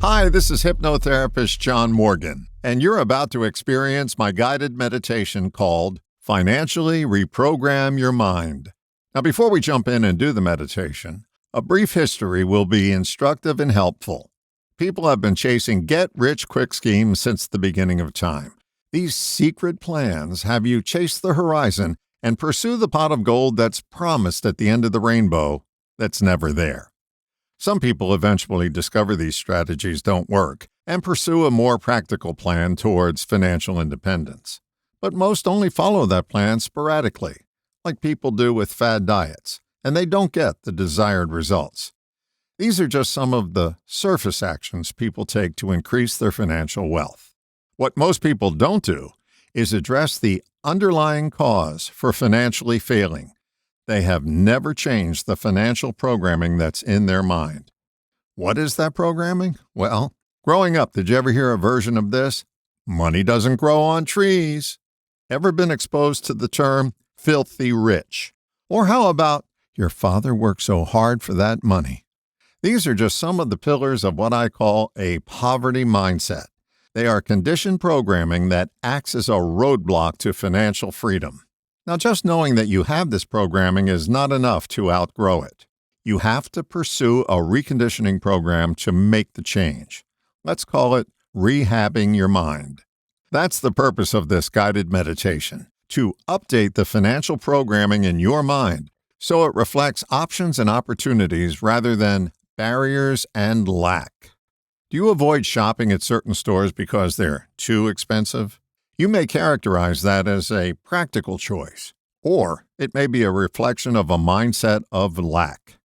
Hi, this is hypnotherapist John Morgan, and you're about to experience my guided meditation called Financially Reprogram Your Mind. Now, before we jump in and do the meditation, a brief history will be instructive and helpful. People have been chasing get-rich-quick schemes since the beginning of time. These secret plans have you chase the horizon and pursue the pot of gold that's promised at the end of the rainbow that's never there. Some people eventually discover these strategies don't work and pursue a more practical plan towards financial independence. But most only follow that plan sporadically, like people do with fad diets, and they don't get the desired results. These are just some of the surface actions people take to increase their financial wealth. What most people don't do is address the underlying cause for financially failing. They have never changed the financial programming that's in their mind. What is that programming? Well, growing up, did you ever hear a version of this? Money doesn't grow on trees. Ever been exposed to the term filthy rich? Or how about your father worked so hard for that money? These are just some of the pillars of what I call a poverty mindset. They are conditioned programming that acts as a roadblock to financial freedom. Now, just knowing that you have this programming is not enough to outgrow it. You have to pursue a reconditioning program to make the change. Let's call it rehabbing your mind. That's the purpose of this guided meditation, to update the financial programming in your mind so it reflects options and opportunities rather than barriers and lack. Do you avoid shopping at certain stores because they're too expensive? You may characterize that as a practical choice, or it may be a reflection of a mindset of lack.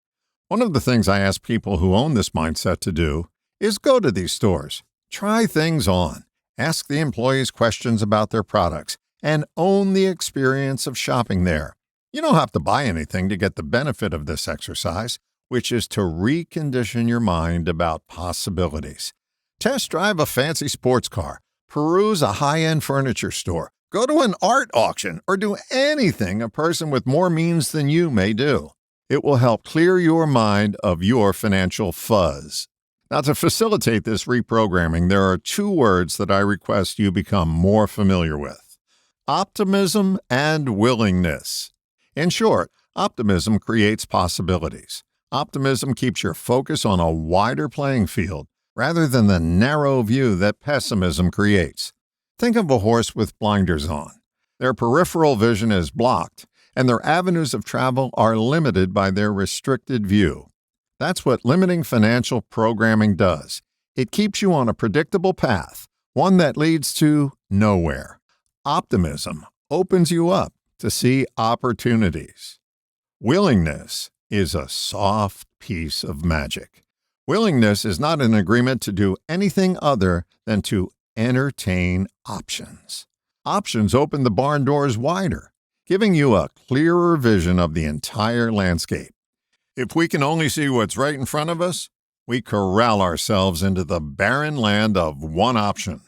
One of the things I ask people who own this mindset to do is go to these stores, try things on, ask the employees questions about their products, and own the experience of shopping there. You don't have to buy anything to get the benefit of this exercise, which is to recondition your mind about possibilities. Test drive a fancy sports car. Peruse a high-end furniture store, go to an art auction, or do anything a person with more means than you may do. It will help clear your mind of your financial fuzz. Now, to facilitate this reprogramming, there are two words that I request you become more familiar with: optimism and willingness. In short, optimism creates possibilities. Optimism keeps your focus on a wider playing field, rather than the narrow view that pessimism creates. Think of a horse with blinders on. Their peripheral vision is blocked, and their avenues of travel are limited by their restricted view. That's what limiting financial programming does. It keeps you on a predictable path, one that leads to nowhere. Optimism opens you up to see opportunities. Willingness is a soft piece of magic. Willingness is not an agreement to do anything other than to entertain options. Options open the barn doors wider, giving you a clearer vision of the entire landscape. If we can only see what's right in front of us, we corral ourselves into the barren land of one option,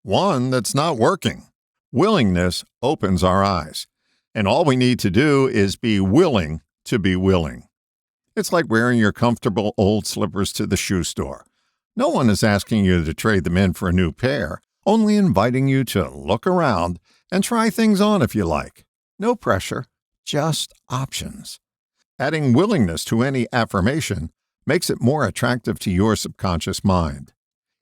one that's not working. Willingness opens our eyes, and all we need to do is be willing to be willing. It's like wearing your comfortable old slippers to the shoe store. No one is asking you to trade them in for a new pair, only inviting you to look around and try things on if you like. No pressure, just options. Adding willingness to any affirmation makes it more attractive to your subconscious mind.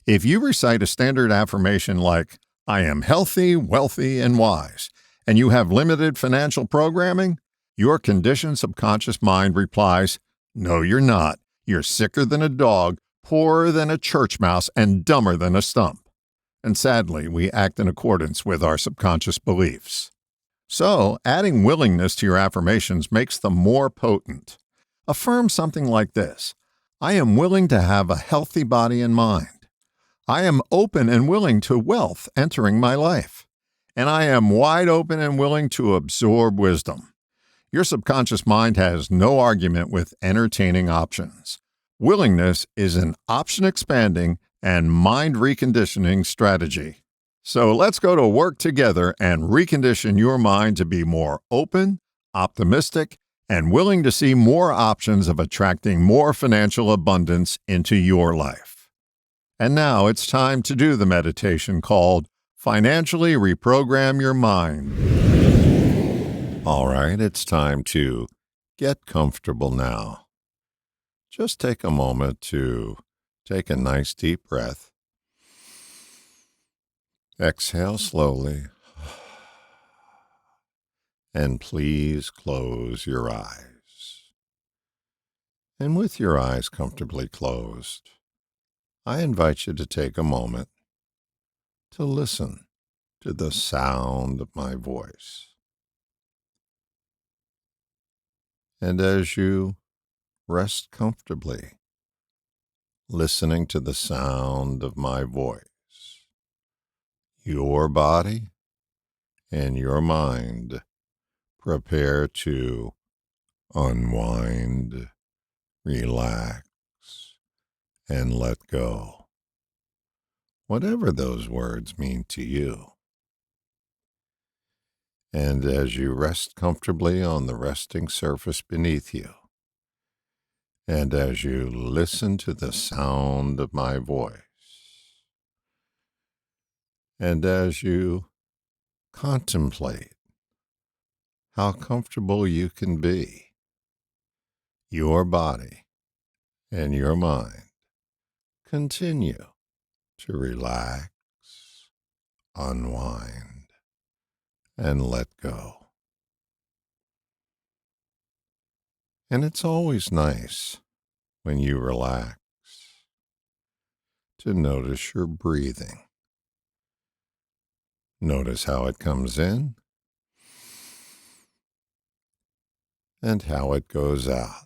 If you recite a standard affirmation like, "I am healthy, wealthy, and wise," and you have limited financial programming, your conditioned subconscious mind replies, "No, you're not. You're sicker than a dog, poorer than a church mouse, and dumber than a stump." And sadly, we act in accordance with our subconscious beliefs. So, adding willingness to your affirmations makes them more potent. Affirm something like this: I am willing to have a healthy body and mind. I am open and willing to wealth entering my life. And I am wide open and willing to absorb wisdom. Your subconscious mind has no argument with entertaining options. Willingness is an option-expanding and mind-reconditioning strategy. So let's go to work together and recondition your mind to be more open, optimistic, and willing to see more options of attracting more financial abundance into your life. And now it's time to do the meditation called Financially Reprogram Your Mind. All right, it's time to get comfortable now. Just take a moment to take a nice deep breath. Exhale slowly. And please close your eyes. And with your eyes comfortably closed, I invite you to take a moment to listen to the sound of my voice. And as you rest comfortably, listening to the sound of my voice, your body and your mind prepare to unwind, relax, and let go. Whatever those words mean to you. And as you rest comfortably on the resting surface beneath you, and as you listen to the sound of my voice, and as you contemplate how comfortable you can be, your body and your mind continue to relax, unwind, and let go. And it's always nice when you relax to notice your breathing. Notice how it comes in and how it goes out.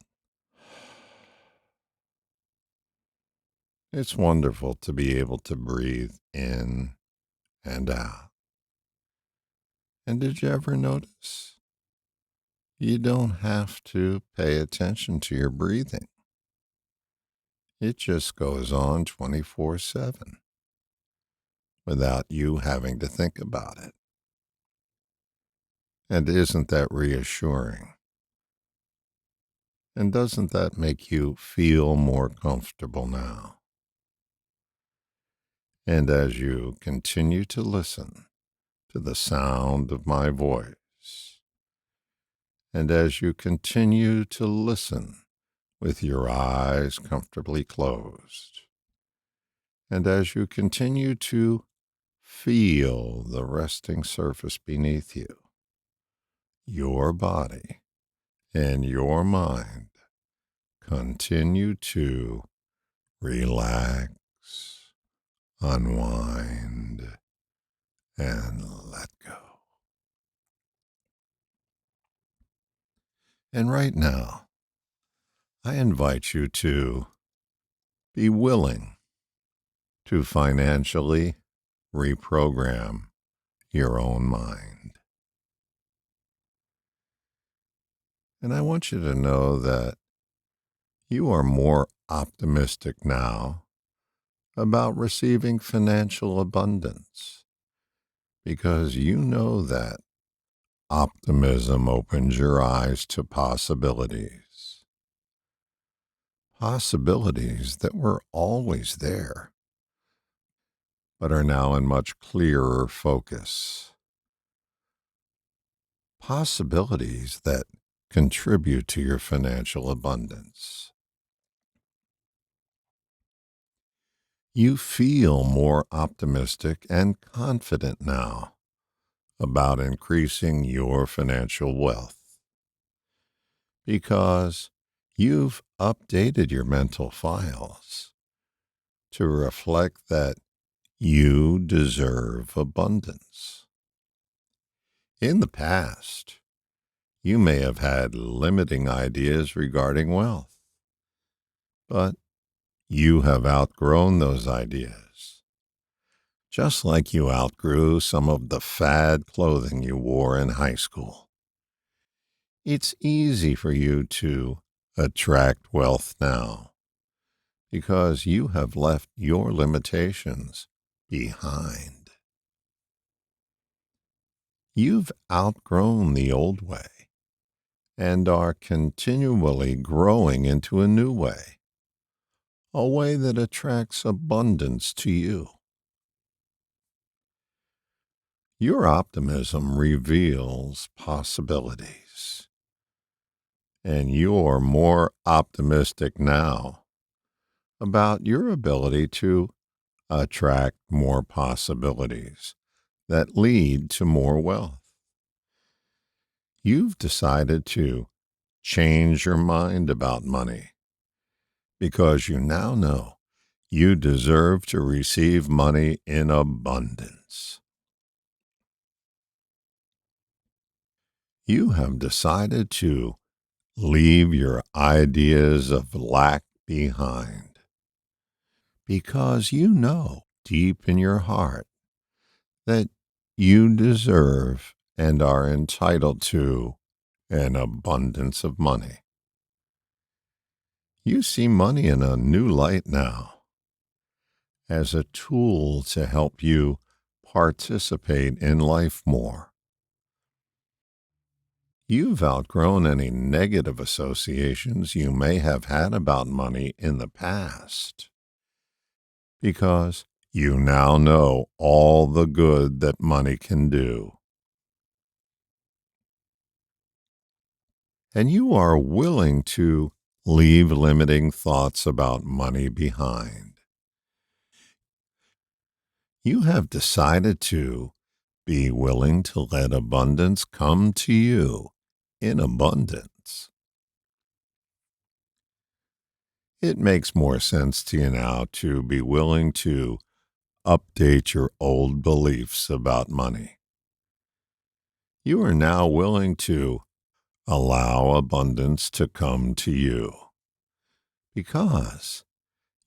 It's wonderful to be able to breathe in and out. And did you ever notice you don't have to pay attention to your breathing? It just goes on 24/7 without you having to think about it. And isn't that reassuring? And doesn't that make you feel more comfortable now? And as you continue to listen to the sound of my voice, and as you continue to listen with your eyes comfortably closed, and as you continue to feel the resting surface beneath you, your body and your mind continue to relax, unwind, and let go. And right now, I invite you to be willing to financially reprogram your own mind. And I want you to know that you are more optimistic now about receiving financial abundance because you know that optimism opens your eyes to possibilities. Possibilities that were always there, but are now in much clearer focus. Possibilities that contribute to your financial abundance. You feel more optimistic and confident now about increasing your financial wealth because you've updated your mental files to reflect that you deserve abundance. In the past, you may have had limiting ideas regarding wealth, but you have outgrown those ideas, just like you outgrew some of the fad clothing you wore in high school. It's easy for you to attract wealth now because you have left your limitations behind. You've outgrown the old way and are continually growing into a new way, a way that attracts abundance to you. Your optimism reveals possibilities, and you're more optimistic now about your ability to attract more possibilities that lead to more wealth. You've decided to change your mind about money because you now know you deserve to receive money in abundance. You have decided to leave your ideas of lack behind because you know deep in your heart that you deserve and are entitled to an abundance of money. You see money in a new light now as a tool to help you participate in life more. You've outgrown any negative associations you may have had about money in the past because you now know all the good that money can do. And you are willing to leave limiting thoughts about money behind. You have decided to be willing to let abundance come to you in abundance. It makes more sense to you now to be willing to update your old beliefs about money. You are now willing to allow abundance to come to you because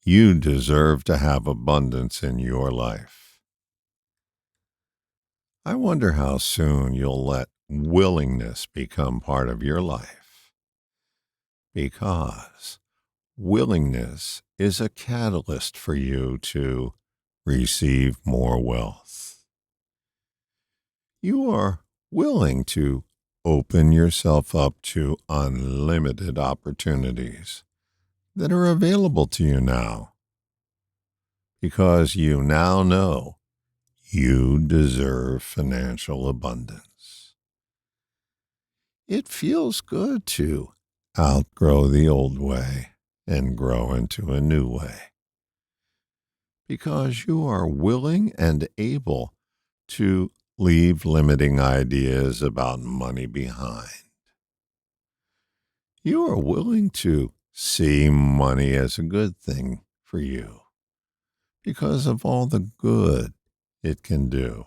you deserve to have abundance in your life. I wonder how soon you'll let willingness become part of your life, because willingness is a catalyst for you to receive more wealth. You are willing to open yourself up to unlimited opportunities that are available to you now, because you now know you deserve financial abundance. It feels good to outgrow the old way and grow into a new way, because you are willing and able to leave limiting ideas about money behind. You are willing to see money as a good thing for you because of all the good it can do.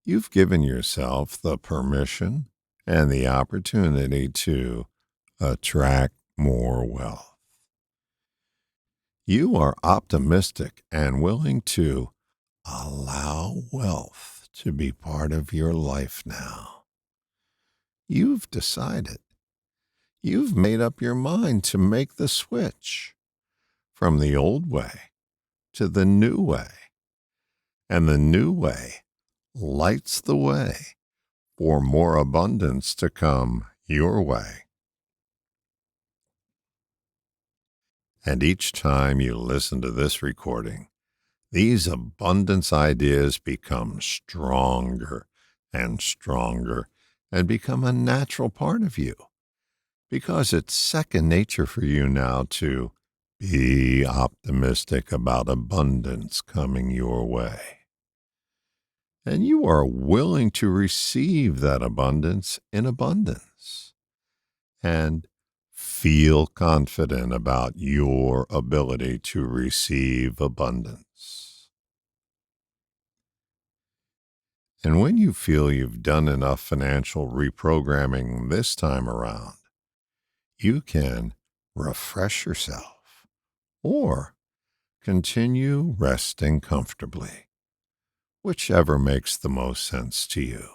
You've given yourself the permission and the opportunity to attract more wealth. You are optimistic and willing to allow wealth to be part of your life now. You've decided. You've made up your mind to make the switch from the old way to the new way. And the new way lights the way for more abundance to come your way. And each time you listen to this recording, these abundance ideas become stronger and stronger and become a natural part of you, because it's second nature for you now to be optimistic about abundance coming your way. And you are willing to receive that abundance in abundance and feel confident about your ability to receive abundance. And when you feel you've done enough financial reprogramming this time around, you can refresh yourself or continue resting comfortably, whichever makes the most sense to you.